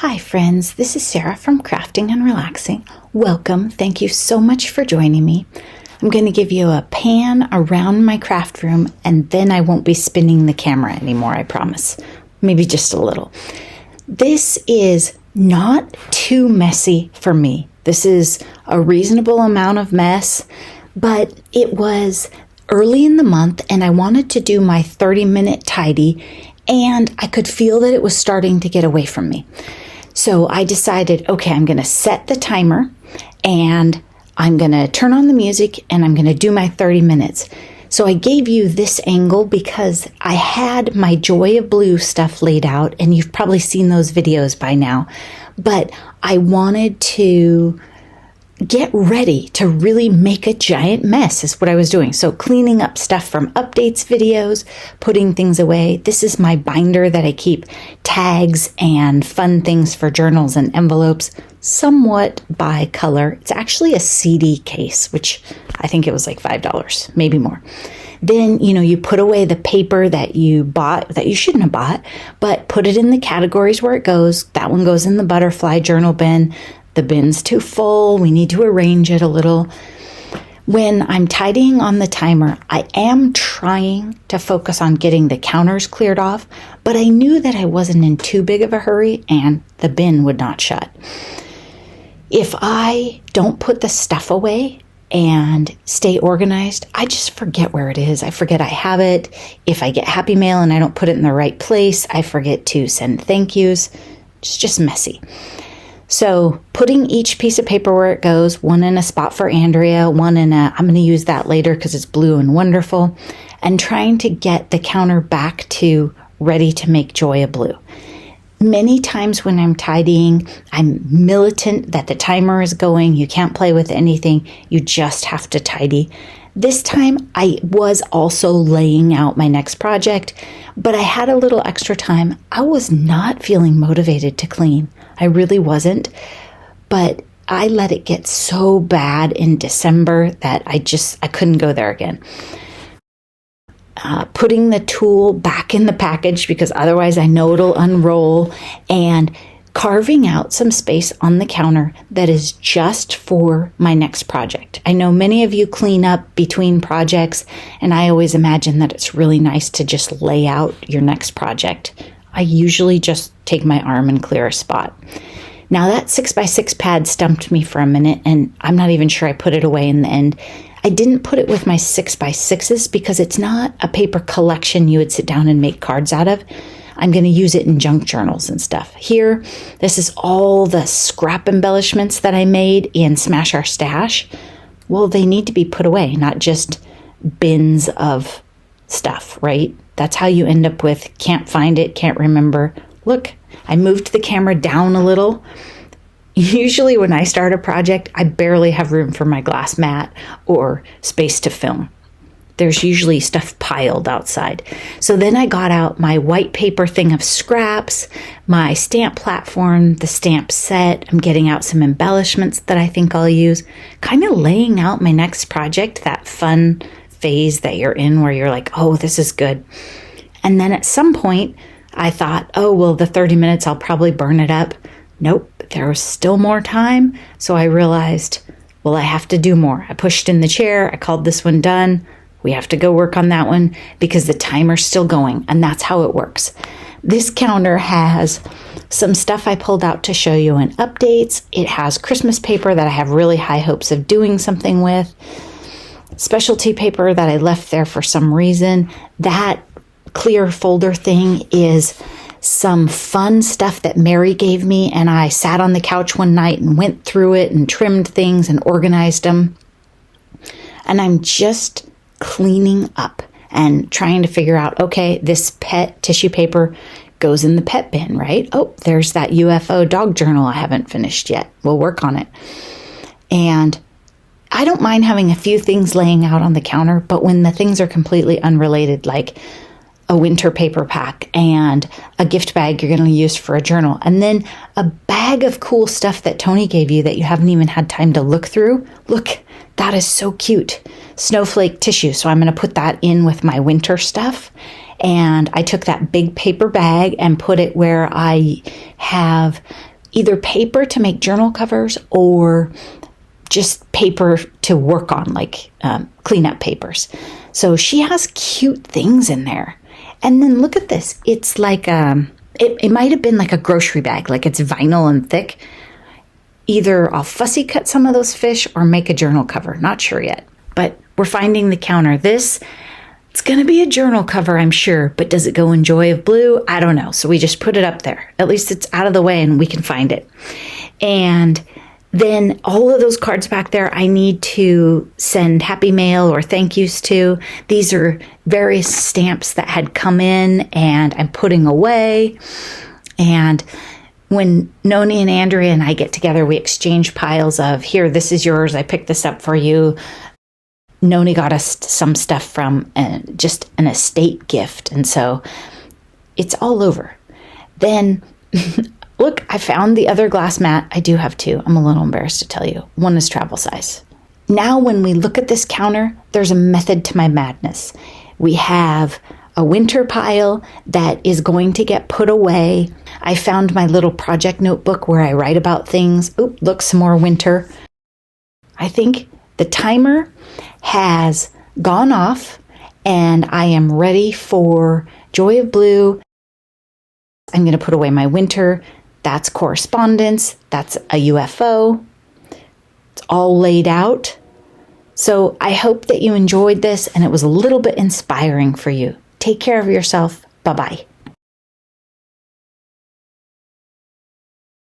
Hi friends, this is Sarah from Crafting and Relaxing. Welcome, thank you so much for joining me. I'm going to give you a pan around my craft room and then I won't be spinning the camera anymore, I promise. Maybe just a little. This is not too messy for me. This is a reasonable amount of mess, but it was early in the month and I wanted to do my 30-minute tidy and I could feel that it was starting to get away from me. So I decided, okay, I'm going to set the timer and I'm going to turn on the music and I'm going to do my 30 minutes. So I gave you this angle because I had my Joy of Blue stuff laid out and you've probably seen those videos by now, but I wanted to get ready to really make a giant mess is what I was doing. So cleaning up stuff from updates videos, putting things away. This is my binder that I keep tags and fun things for journals and envelopes, somewhat by color. It's actually a CD case, which I think it was like $5, maybe more. Then, you put away the paper that you bought that you shouldn't have bought, but put it in the categories where it goes. That one goes in the butterfly journal bin. The bin's too full. We need to arrange it a little. When I'm tidying on the timer, I am trying to focus on getting the counters cleared off, but I knew that I wasn't in too big of a hurry and the bin would not shut. If I don't put the stuff away and stay organized, I just forget where it is. I forget I have it. If I get happy mail and I don't put it in the right place, I forget to send thank yous. It's just messy. So putting each piece of paper where it goes, one in a spot for Andrea, one in I'm going to use that later because it's blue and wonderful, and trying to get the counter back to ready to make Joy of Blue. Many times when I'm tidying, I'm militant that the timer is going. You can't play with anything. You just have to tidy. This time I was also laying out my next project, but I had a little extra time. I was not feeling motivated to clean. I really wasn't, but I let it get so bad in December that I couldn't go there again. Putting the tool back in the package because otherwise I know it'll unroll, and carving out some space on the counter that is just for my next project. I know many of you clean up between projects, and I always imagine that it's really nice to just lay out your next project. I usually just take my arm and clear a spot. Now that 6x6 pad stumped me for a minute, and I'm not even sure I put it away in the end. I didn't put it with my 6x6s because it's not a paper collection you would sit down and make cards out of. I'm going to use it in junk journals and stuff. Here, this is all the scrap embellishments that I made in Smash Our Stash. Well, they need to be put away, not just bins of stuff, right? That's how you end up with can't find it, can't remember. Look, I moved the camera down a little. Usually when I start a project, I barely have room for my glass mat or space to film. There's usually stuff piled outside. So then I got out my white paper thing of scraps, my stamp platform, the stamp set. I'm getting out some embellishments that I think I'll use, kind of laying out my next project, that fun phase that you're in where you're like, oh, this is good. And then at some point I thought, oh, well, the 30 minutes, I'll probably burn it up. Nope, there was still more time. So I realized, well, I have to do more. I pushed in the chair. I called this one done. We have to go work on that one because the timer's still going, and that's how it works. This counter has some stuff I pulled out to show you in updates. It has Christmas paper that I have really high hopes of doing something with. Specialty paper that I left there for some reason. That clear folder thing is some fun stuff that Mary gave me, and I sat on the couch one night and went through it and trimmed things and organized them. And I'm just cleaning up and trying to figure out, okay, this pet tissue paper goes in the pet bin, right? Oh, there's that UFO dog journal I haven't finished yet. We'll work on it. And I don't mind having a few things laying out on the counter, but when the things are completely unrelated, like a winter paper pack and a gift bag you're going to use for a journal, and then a bag of cool stuff that Tony gave you that you haven't even had time to look through. Look, that is so cute. Snowflake tissue. So I'm going to put that in with my winter stuff. And I took that big paper bag and put it where I have either paper to make journal covers or just paper to work on, like cleanup papers. So she has cute things in there. And then look at this. It's like, it might have been like a grocery bag, like it's vinyl and thick. Either I'll fussy cut some of those fish or make a journal cover. Not sure yet. But we're finding the counter. It's going to be a journal cover, I'm sure. But does it go in Joy of Blue? I don't know. So we just put it up there. At least it's out of the way and we can find it. And then all of those cards back there, I need to send happy mail or thank yous to. These are various stamps that had come in and I'm putting away. And when Noni and Andrea and I get together, we exchange piles of, here, this is yours. I picked this up for you. Noni got us some stuff from just an estate gift. And so it's all over. Then look, I found the other glass mat. I do have two. I'm a little embarrassed to tell you. One is travel size. Now, when we look at this counter, there's a method to my madness. We have a winter pile that is going to get put away. I found my little project notebook where I write about things. Oop, look, some more winter. I think the timer has gone off and I am ready for Joy of Blue. I'm going to put away my winter. That's correspondence. That's a UFO. It's all laid out. So I hope that you enjoyed this and it was a little bit inspiring for you. Take care of yourself. Bye-bye.